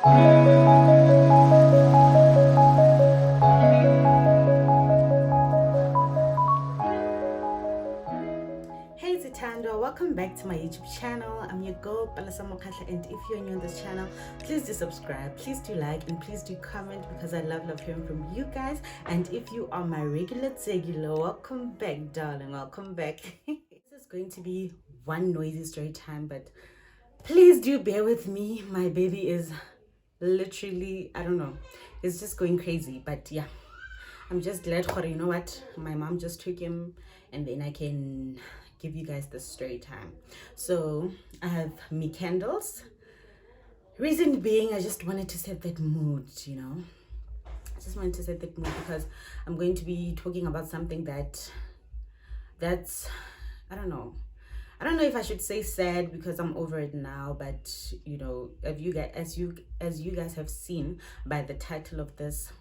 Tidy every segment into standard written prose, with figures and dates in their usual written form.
Hey Zitando, welcome back to my YouTube channel. I'm your girl Palasamokatla, and if you're new on this channel, please do subscribe, please do like, and please do comment, because I love hearing from you guys. And if you are my regular welcome back, darling, welcome back. This is going to be one noisy story time, but please do bear with me. My baby is literally, I don't know, it's just going crazy. But yeah, I'm just glad for, you know what, my mom just took him, and then I can give you guys the story time. So I have me candles. Reason being, I just wanted to set that mood, you know. I just wanted to set that mood because I'm going to be talking about something that's I don't know if I should say sad, because I'm over it now. But you know, if you guys, as you guys have seen by the title of this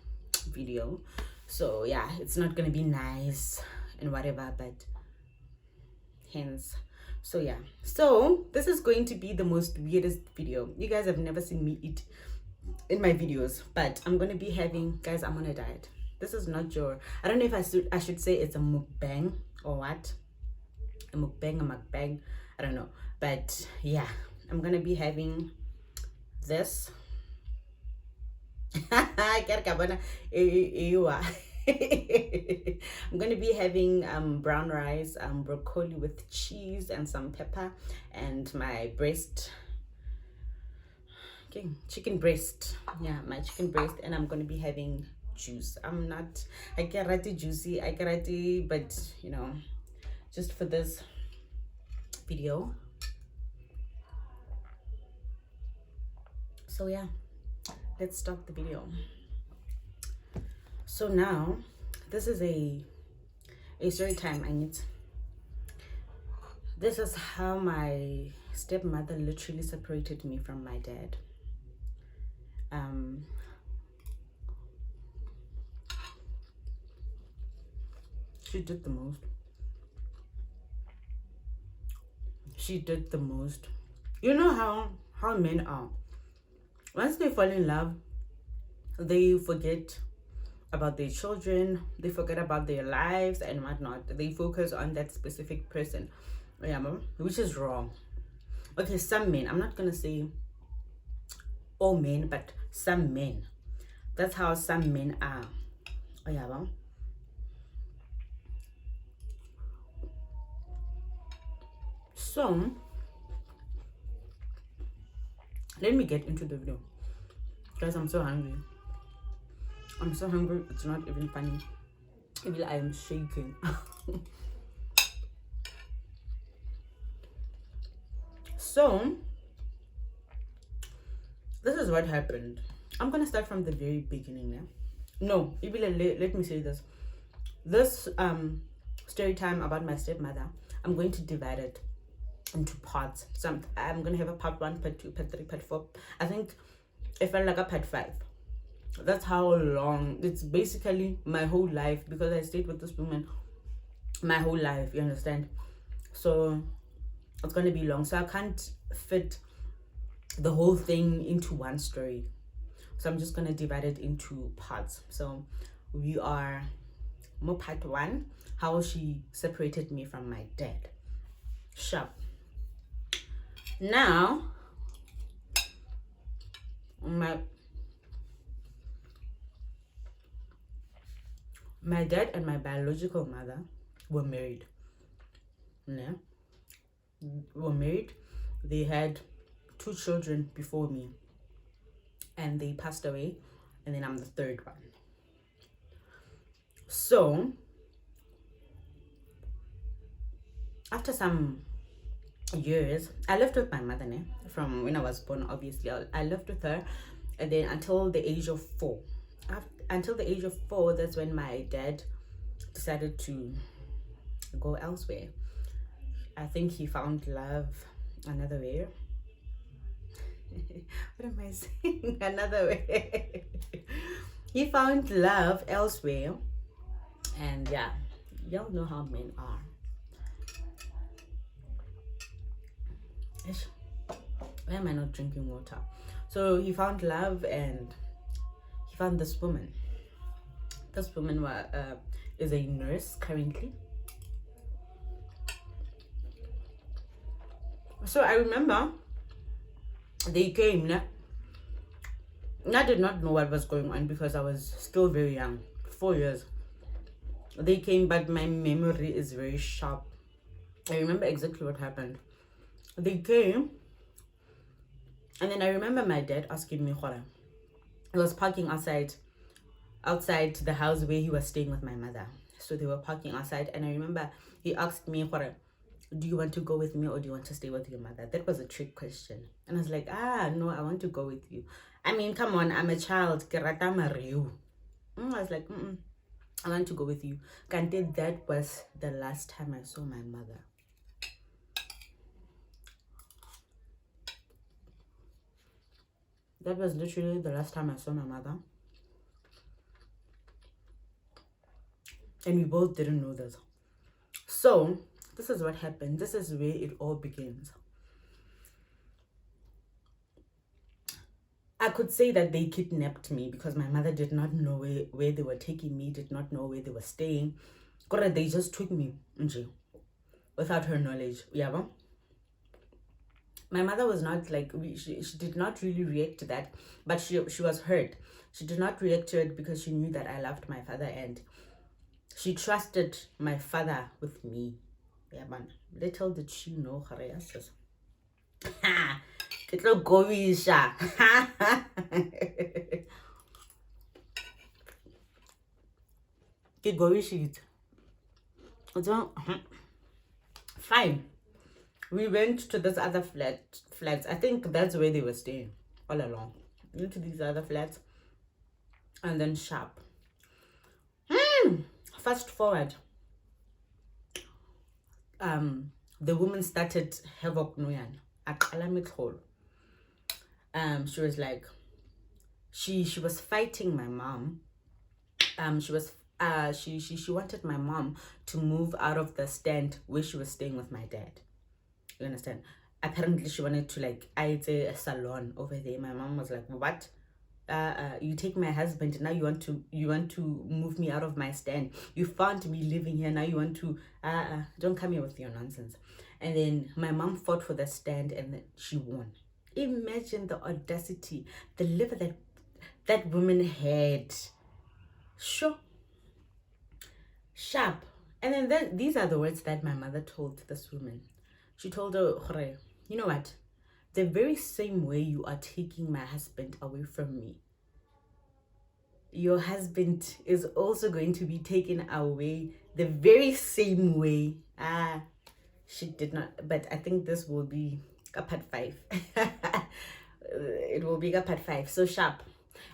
video, so yeah, it's not gonna be nice and whatever, but hence, so yeah, so this is going to be the most weirdest video. You guys have never seen me eat in my videos, but I'm gonna be having, guys, I'm on a diet. This is not your, I don't know if I should say it's a mukbang or what, a mukbang, I don't know, but yeah, I'm gonna be having this. I'm gonna be having brown rice, broccoli with cheese and some pepper, and my breast, okay, chicken breast, yeah, my chicken breast. And I'm gonna be having juice. I get ready juicy, I get ready, but you know, just for this video. So yeah, let's start the video. So now, this is a story time. This is how my stepmother literally separated me from my dad. She did the most. She did the most. You know how men are. Once they fall in love, they forget about their children, they forget about their lives and whatnot. They focus on that specific person, yeah, which is wrong. Okay, some men, I'm not gonna say all men, but some men, that's how some men are. Oh yeah, well, so let me get into the video, guys. I'm so hungry. It's not even funny. Even I am shaking. So this is what happened. I'm gonna start from the very beginning now. No, let me say this story time about my stepmother, I'm going to divide it into parts. So I'm gonna have a part 1, part 2, part 3, part 4. I think it felt like a part 5. That's how long. It's basically my whole life, because I stayed with this woman my whole life, you understand? So it's gonna be long, so I can't fit the whole thing into one story, so I'm just gonna divide it into parts. So we are more part 1, how she separated me from my dad. Sharp. Now my dad and my biological mother were married. Yeah, were married. They had 2 children before me, and they passed away, and then I'm the 3rd one. So after some years, I lived with my mother from when I was born. Obviously, I lived with her, and then until the age of 4. Until the age of 4, that's when my dad decided to go elsewhere. I think he found love another way. What am I saying? Another way. He found love elsewhere, and yeah, y'all know how men are. Why am I not drinking water? So he found love and he found this woman. This woman is a nurse currently. So I remember they came. I did not know what was going on because I was still very young, 4 years. They came, but my memory is very sharp. I remember exactly what happened. They came, and then I remember my dad asking me, Khora. He was parking outside the house where he was staying with my mother. So they were parking outside, and I remember he asked me, Khora, do you want to go with me or do you want to stay with your mother? That was a trick question. And I was like, no, I want to go with you. I mean, come on, I'm a child. I was like, I want to go with you. Kante, that was the last time I saw my mother. That was literally the last time I saw my mother. And we both didn't know this. So, this is what happened. This is where it all begins. I could say that they kidnapped me because my mother did not know where they were taking me, did not know where they were staying. They just took me without her knowledge. Yeah, my mother was not like, she did not really react to that, but she was hurt. She did not react to it because she knew that I loved my father and she trusted my father with me. Yeah, man. Little did she know, ha, little goisha. Get goishit. Fine. We went to this other flats. I think that's where they were staying all along. We went to these other flats and then sharp. Fast forward. The woman started havoc noyan. She was like, she was fighting my mom. She wanted my mom to move out of the stand where she was staying with my dad. You understand? Apparently she wanted to like a salon over there. My mom was like, what? You take my husband, now you want to move me out of my stand. You found me living here, now you want to don't come here with your nonsense. And then my mom fought for the stand and she won. Imagine the audacity, the liver that woman had. Sure. Sharp. And then these are the words that my mother told this woman. She told her, you know what? The very same way you are taking my husband away from me, your husband is also going to be taken away the very same way. She did not, but I think this will be a part 5. It will be a part 5. So sharp.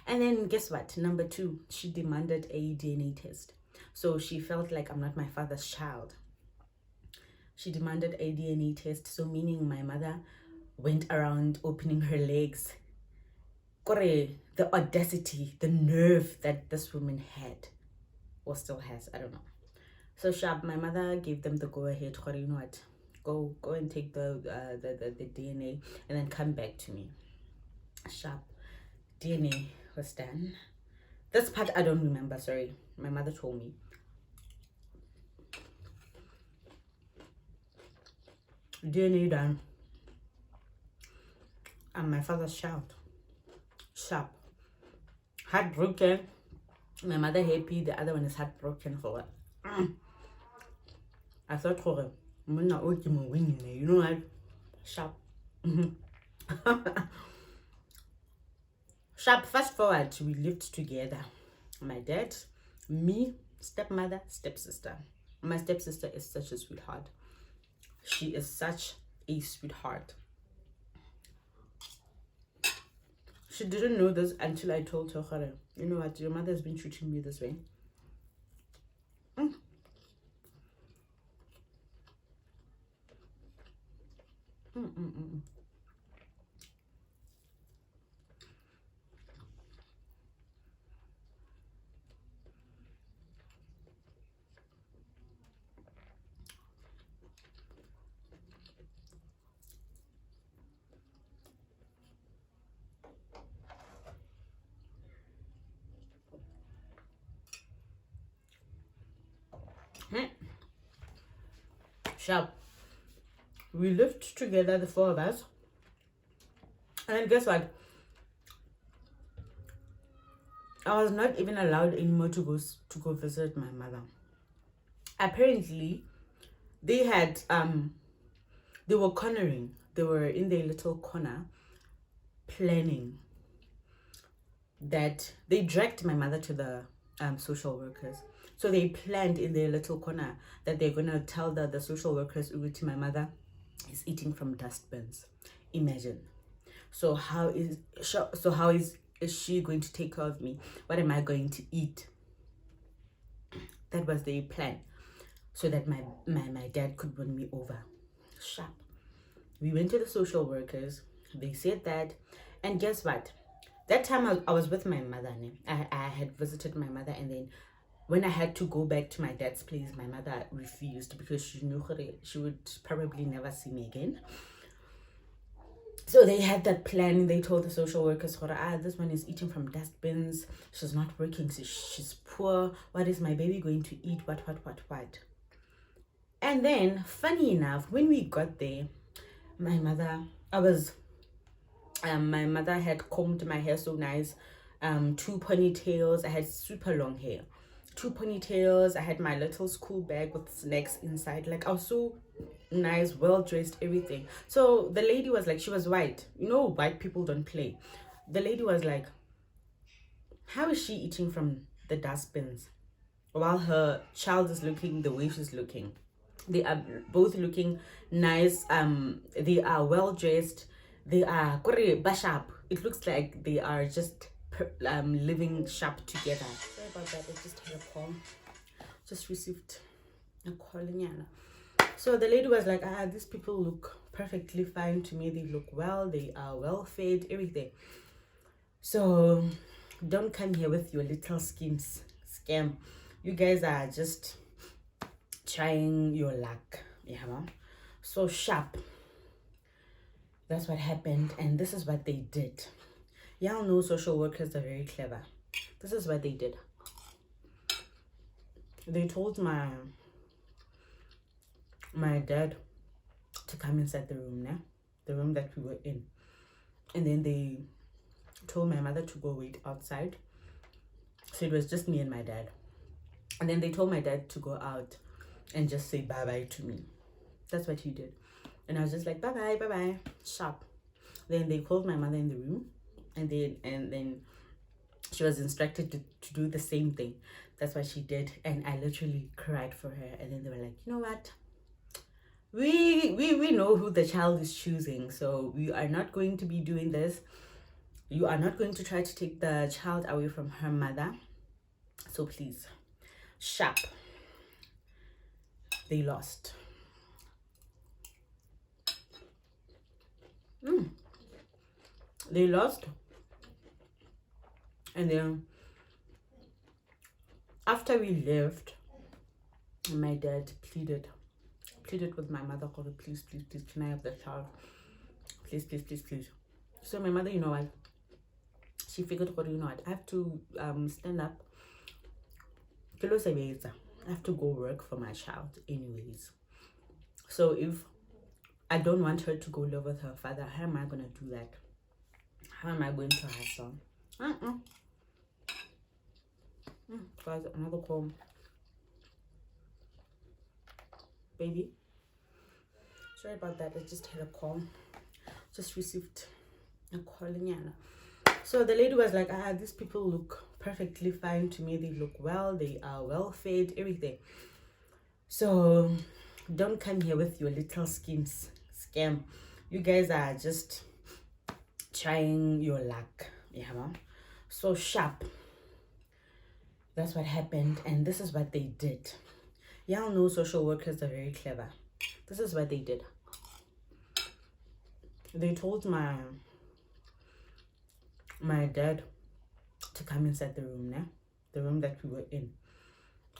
And then guess what? Number 2, she demanded a DNA test. So she felt like I'm not my father's child. She demanded a DNA test. So meaning my mother went around opening her legs. The audacity, the nerve that this woman had, or still has, I don't know. So sharp, my mother gave them the go ahead. You know what? Go and take the DNA and then come back to me. Sharp. DNA was done. This part I don't remember, sorry. My mother told me. DNA done. I'm my father's child. Sharp. Heartbroken. My mother happy, the other one is heartbroken for what? I thought you know what? Sharp. Sharp, fast forward, we lived together. My dad, me, stepmother, stepsister. My stepsister is such a sweetheart. She is such a sweetheart. She didn't know this until I told her, you know what, your mother has been treating me this way. Sharp. We lived together, the four of us. And guess what? I was not even allowed anymore to go visit my mother. Apparently, they had they were cornering. They were in their little corner planning that they dragged my mother to the social workers. So they planned in their little corner that they're gonna tell the social workers Uguti, my mother is eating from dustbins. Imagine. So how is she going to take care of me? What am I going to eat? That was their plan, so that my dad could win me over. Sharp. We went to the social workers. They said that, and guess what? That time I was with my mother. I had visited my mother, and then when I had to go back to my dad's place, my mother refused because she knew she would probably never see me again. So they had that plan. They told the social workers, this one is eating from dustbins. She's not working. She's poor. What is my baby going to eat? What? And then, funny enough, when we got there, my mother had combed my hair so nice. 2 ponytails. I had super long hair. 2 ponytails. I had my little school bag with snacks inside. Like, I was so nice, well dressed, everything. So the lady was like, she was white. White people don't play. The lady was like, how is she eating from the dustbins while her child is looking the way she's looking? They are both looking nice. They are well dressed. They are bashap. It looks like they are just living sharp together. Sorry about that. I just had a call. Just received a call. So the lady was like, these people look perfectly fine to me. They look well. They are well fed. Everything. So don't come here with your little schemes. Scam. You guys are just trying your luck. So sharp. That's what happened, and this is what they did. Y'all know social workers are very clever. This is what they did. They told my dad to come inside the room, the room that we were in, and then they told my mother to go wait outside. So it was just me and my dad, and then they told my dad to go out and just say bye-bye to me. That's what he did. And I was just like, bye-bye, sharp. Then they called my mother in the room, and then she was instructed to do the same thing. That's what she did, and I literally cried for her. And then they were like, you know what? We know who the child is choosing, so we are not going to be doing this. You are not going to try to take the child away from her mother. So please, sharp. They lost. They lost. And then after we left, my dad pleaded with my mother, please, can I have the child? Please. So my mother, you know what? She figured, I have to stand up. I have to go work for my child anyways. So if I don't want her to go live with her father, how am I going to do that? How am I going to hustle? Guys, another call. Baby. Sorry about that. I just had a call. Just received a call. So the lady was like, these people look perfectly fine to me. They look well. They are well fed. Everything. So don't come here with your little schemes. Scam. You guys are just trying your luck. So sharp. That's what happened, and this is what they did. Y'all know social workers are very clever. This is what they did. They told my dad to come inside the room, the room that we were in,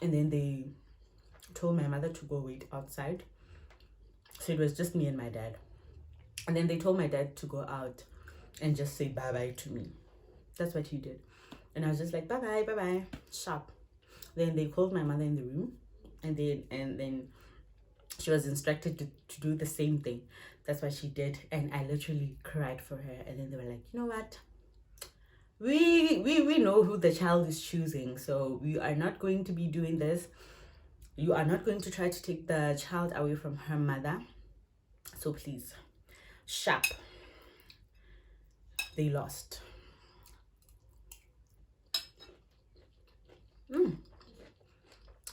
and then they told my mother to go wait outside. So it was just me and my dad, and then they told my dad to go out and just say bye-bye to me. That's what he did. And I was just like, bye-bye, sharp. Then they called my mother in the room, And then she was instructed to do the same thing. That's what she did, and I literally cried for her. And then they were like, you know what, we know who the child is choosing, so we are not going to be doing this. You are not going to try to take the child away from her mother, so please. Sharp. They lost.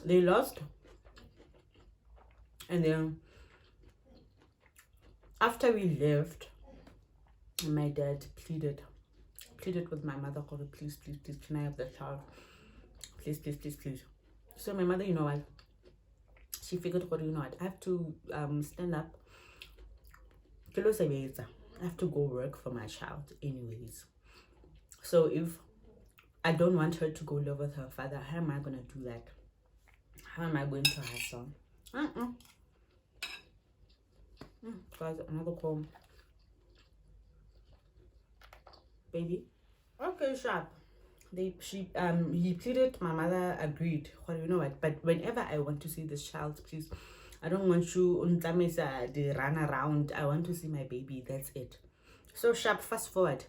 They lost. And then after we left, my dad pleaded with my mother, please, please, please, can I have the child? Please, please, please, please. So my mother, you know what, she figured, you know what, I have to stand up. I have to go work for my child anyways. So if I don't want her to go live with her father, how am I gonna do that? How am I going to hustle? Guys, another call. Baby. Okay, sharp. He pleaded, my mother agreed. Well, you know what? But whenever I want to see this child, please, I don't want you they run around. I want to see my baby. That's it. So sharp. Fast forward.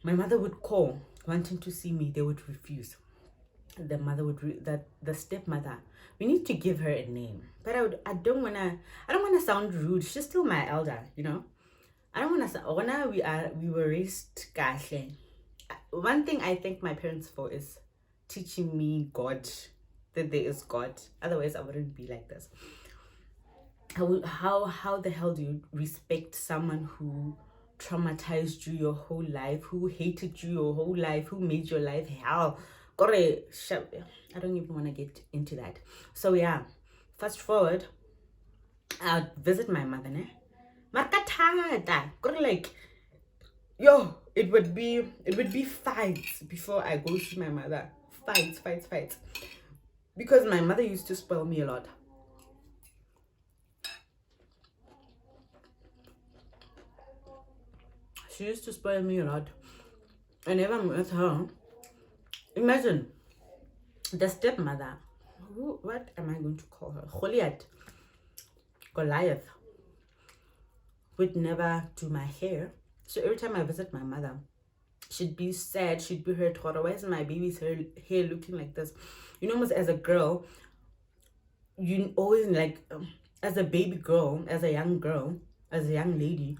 My mother would call wanting to see me. They would refuse. The mother would the stepmother. We need to give her a name. But I don't wanna sound rude. She's still my elder, you know. I don't wanna sound we were raised kahle. One thing I thank my parents for is teaching me God, that there is God. Otherwise I wouldn't be like this. How the hell do you respect someone who traumatized you your whole life, who hated you your whole life, who made your life hell? I don't even want to get into that. So yeah, fast forward, I'd visit my mother, ne? Like, yo, it would be fights before I go see my mother. Fights. Because my mother used to spoil me a lot. She used to spoil me a lot. Whenever I'm with her, imagine the stepmother. What am I going to call her? Goliath would never do my hair. So every time I visit my mother, she'd be sad, she'd be hurt. Why is my baby's hair looking like this? You know, almost as a girl, you always like, as a baby girl, as a young girl, as a young lady,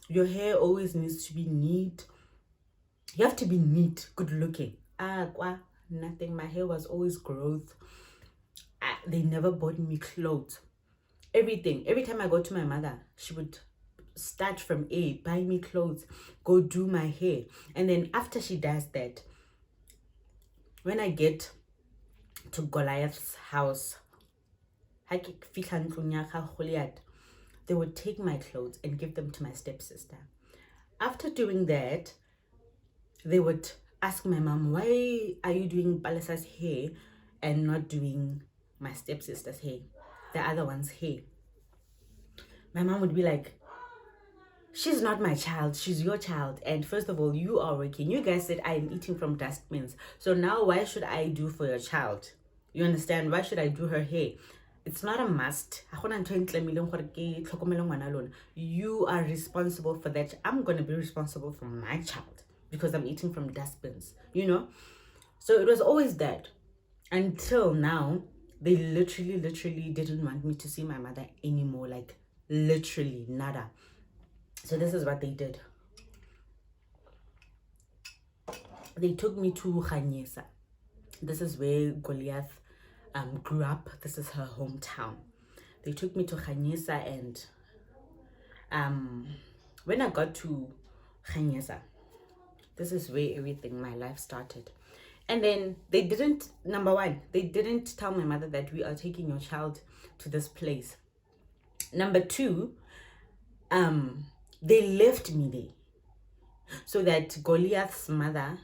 your hair always needs to be neat. You have to be neat, good looking. Nothing. My hair was always growth. They never bought me clothes. Everything. Every time I go to my mother, she would start from A, buy me clothes, go do my hair. And then after she does that, when I get to Goliath's house, they would take my clothes and give them to my stepsister. After doing that, they would ask my mom, why are you doing Palasa's hair and not doing my stepsister's hair, the other one's hair? My mom would be like, she's not my child, she's your child. And first of all, you are working. You guys said I am eating from dustbins. So now why should I do for your child? You understand? Why should I do her hair? It's not a must. You are responsible for that. I'm going to be responsible for my child because I'm eating from dustbins, you know? So it was always that. Until now, they literally didn't want me to see my mother anymore. Like, literally, nada. So this is what they did. They took me to Khanyesa. This is where Goliath grew up. This is her hometown. They took me to Khanyesa, and when I got to Khanyesa, this is where everything, my life started. And then they didn't, number one, they didn't tell my mother that we are taking your child to this place. Number two, they left me there so that Goliath's mother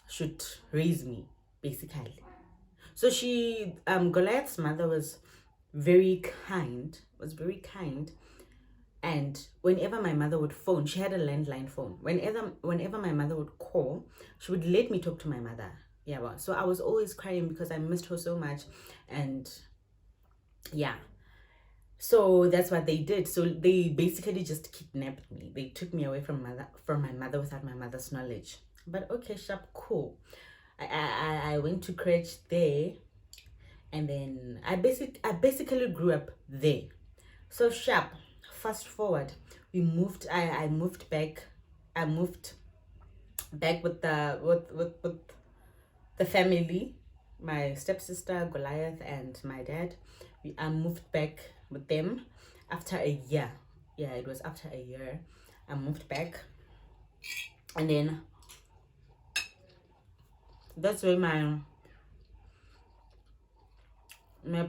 should raise me, basically. So Goliath's mother was very kind, and whenever my mother would phone, she had a landline phone. Whenever my mother would call, she would let me talk to my mother. Yeah, well, so I was always crying because I missed her so much. And yeah, so that's what they did. So they basically just kidnapped me. They took me away from my mother without my mother's knowledge. But okay, sharp, cool. I went to crèche there, and then I basically grew up there. So sharp. Fast forward, we moved. I moved back. I moved back with with the family, my stepsister Goliath and my dad. I moved back with them after a year. Yeah, it was after a year. I moved back, and then that's where my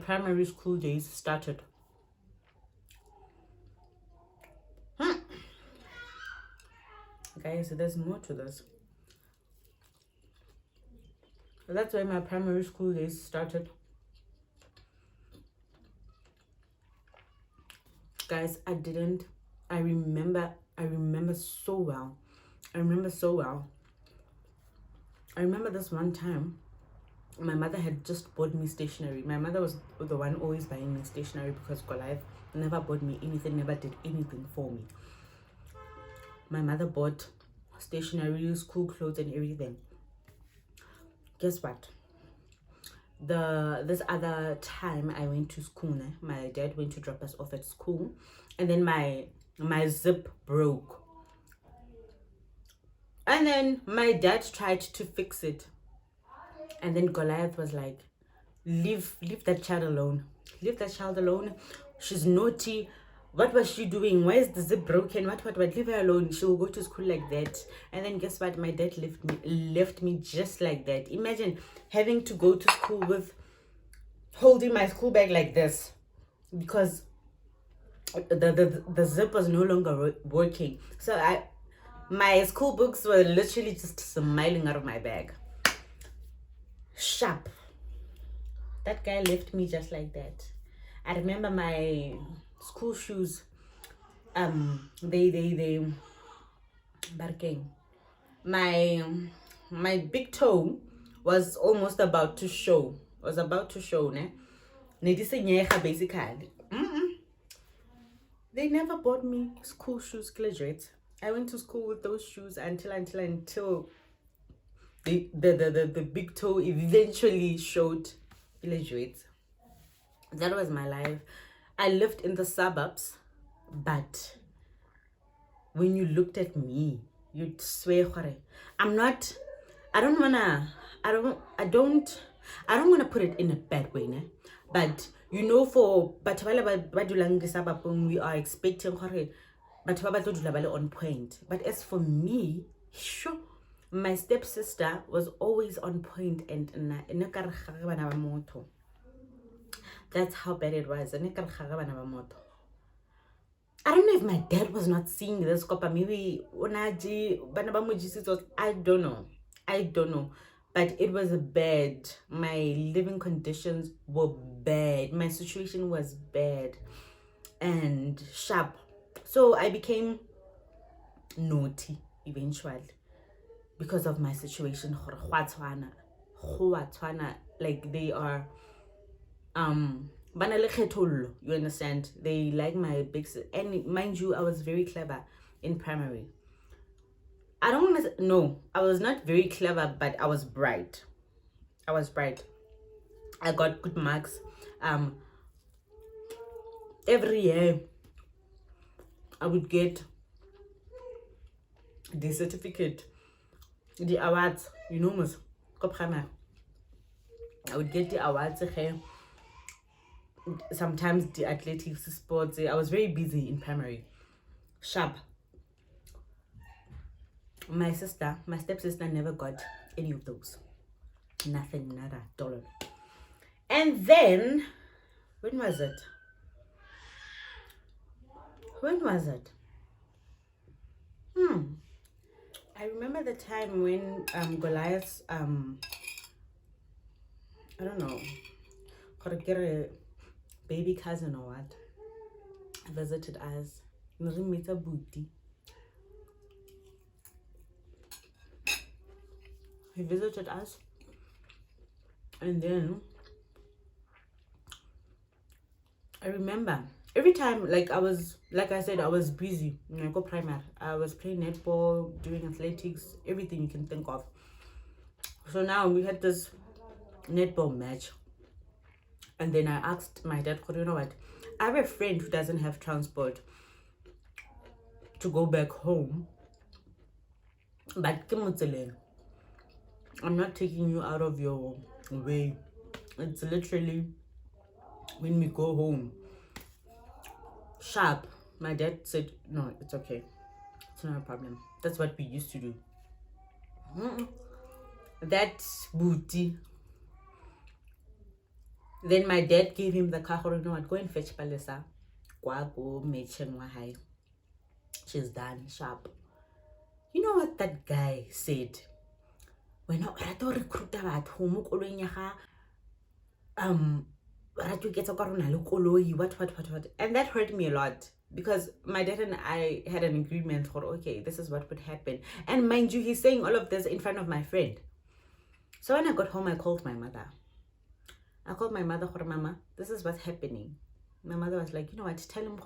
primary school days started. Guys, there's more to this. That's where my primary school days started. Guys, I remember so well. I remember so well. I remember this one time my mother had just bought me stationery. My mother was the one always buying me stationery because Goliath never bought me anything, never did anything for me. My mother bought stationery, school clothes, and everything. Guess what? This other time I went to school, my dad went to drop us off at school, and then my zip broke. And then my dad tried to fix it. And then Goliath was like, leave that child alone. Leave that child alone. She's naughty. What was she doing? Why is the zip broken? What? Leave her alone. She will go to school like that. And then guess what? My dad left me just like that. Imagine having to go to school with holding my school bag like this because the zip was no longer working. So my school books were literally just smiling out of my bag. Sharp. That guy left me just like that. I remember my school shoes. They barking. My big toe was almost about to show. Ne? Basically. They never bought me school shoes, graduates. I went to school with those shoes until the big toe eventually showed, graduates. That was my life. I lived in the suburbs, but when you looked at me, you'd swear, I'm not. I don't wanna put it in a bad way, ne? But you know, for we are expecting on point. But as for me, sure, my stepsister was always on point, and that's how bad it was. I don't know if my dad was not seeing this, maybe I don't know. But it was bad. My living conditions were bad. My situation was bad and sharp. So I became naughty eventually because of my situation. Like they are you understand? They like my big, and mind you, I was very clever in primary. I don't want to, no, I was not very clever, but I was bright. I got good marks. Every year I would get the certificate, the awards, you know, most primary. I would get the awards. Sometimes the athletics, sports. I was very busy in primary. Sharp. My stepsister never got any of those. Nothing, nada, dollar. And then, when was it? I remember the time when Goliath's I don't know, could get a baby cousin or what, visited us. Nrimita Booty. He visited us, And then I remember every time, like I said, I was busy when I go primary. I was playing netball, doing athletics, everything you can think of. So now we had this netball match, and then I asked my dad, you know what? I have a friend who doesn't have transport to go back home, but I'm not taking you out of your way. It's literally when we go home sharp. My dad said, no, it's okay. It's not a problem. That's what we used to do. That booty. Then my dad gave him the car. You know what? Go and fetch Palesa. Go high. She's done sharp. You know what that guy said? When I recruit at home, what, and that hurt me a lot, because my dad and I had an agreement for, okay, this is what would happen. And mind you, he's saying all of this in front of my friend. So when I got home, I called my mother. For Mama, this is what's happening. My mother was like, you know what, tell him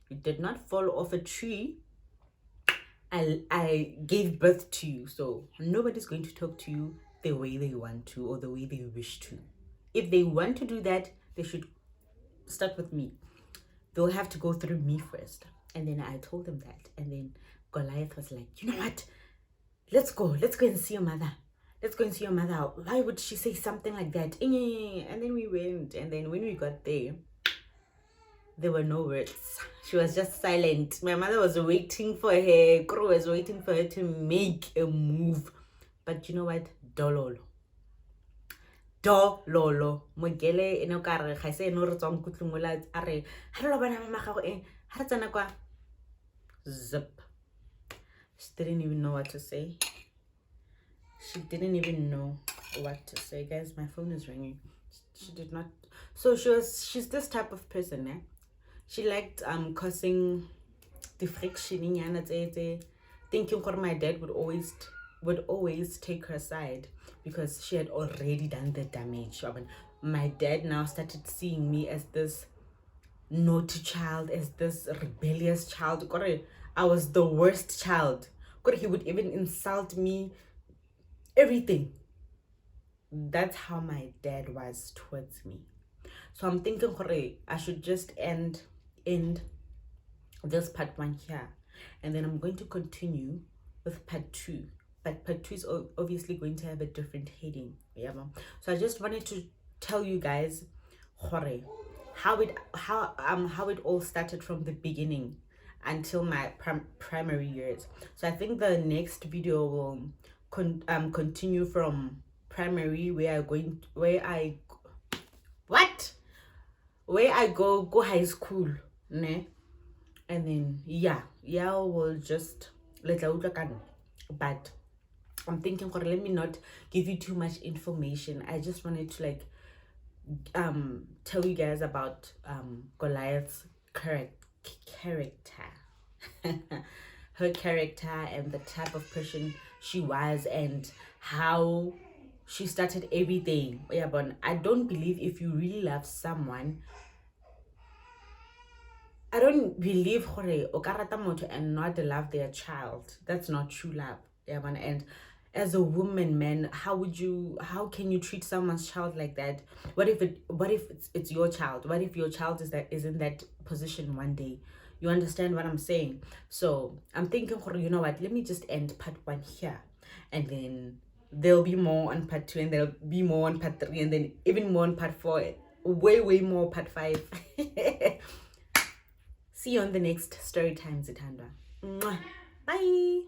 you did not fall off a tree. I gave birth to you, so nobody's going to talk to you the way they want to or the way they wish to. If they want to do that, they should start with me. They'll have to go through me first. And then I told them that. And then Goliath was like, you know what? Let's go and see your mother. Why would she say something like that? And then we went. And then when we got there were no words. She was just silent. My mother was waiting for her. Kro was waiting for her to make a move. But you know what? Dololo. Mogele eno kare ga se no re tswang kutlungola are ha re lo bana mama gago ha re tsana kwa zip. She didn't even know what to say. Guys, my phone is ringing. She did not. So she's this type of person, eh? She liked causing the friction in thinking my dad would always take her side, because she had already done the damage. My dad now started seeing me as this naughty child, as this rebellious child. I was the worst child. He would even insult me, everything. That's how my dad was towards me. So I'm thinking, I should just end this part 1 here, and then I'm going to continue with part 2. But part 2 is obviously going to have a different heading. Yeah, so I just wanted to tell you guys how it all started from the beginning until my primary years. So I think the next video will continue from primary, where I go high school, ne? And then we'll just let out. But I'm thinking, let me not give you too much information. I just wanted to tell you guys about Goliath's character. Her character, and the type of person she was, and how she started everything. Yeah, but I don't believe, if you really love someone, I don't believe and not love their child. That's not true love. Yeah, man. And as a woman, man, how can you treat someone's child like that? What if it's your child? What if your child is in that position one day? You understand what I'm saying? So I'm thinking, you know what, let me just end part 1 here, and then there'll be more on part 2, and there'll be more on part 3, and then even more on part 4, way more part 5. See you on the next story time, Zitanda. Bye.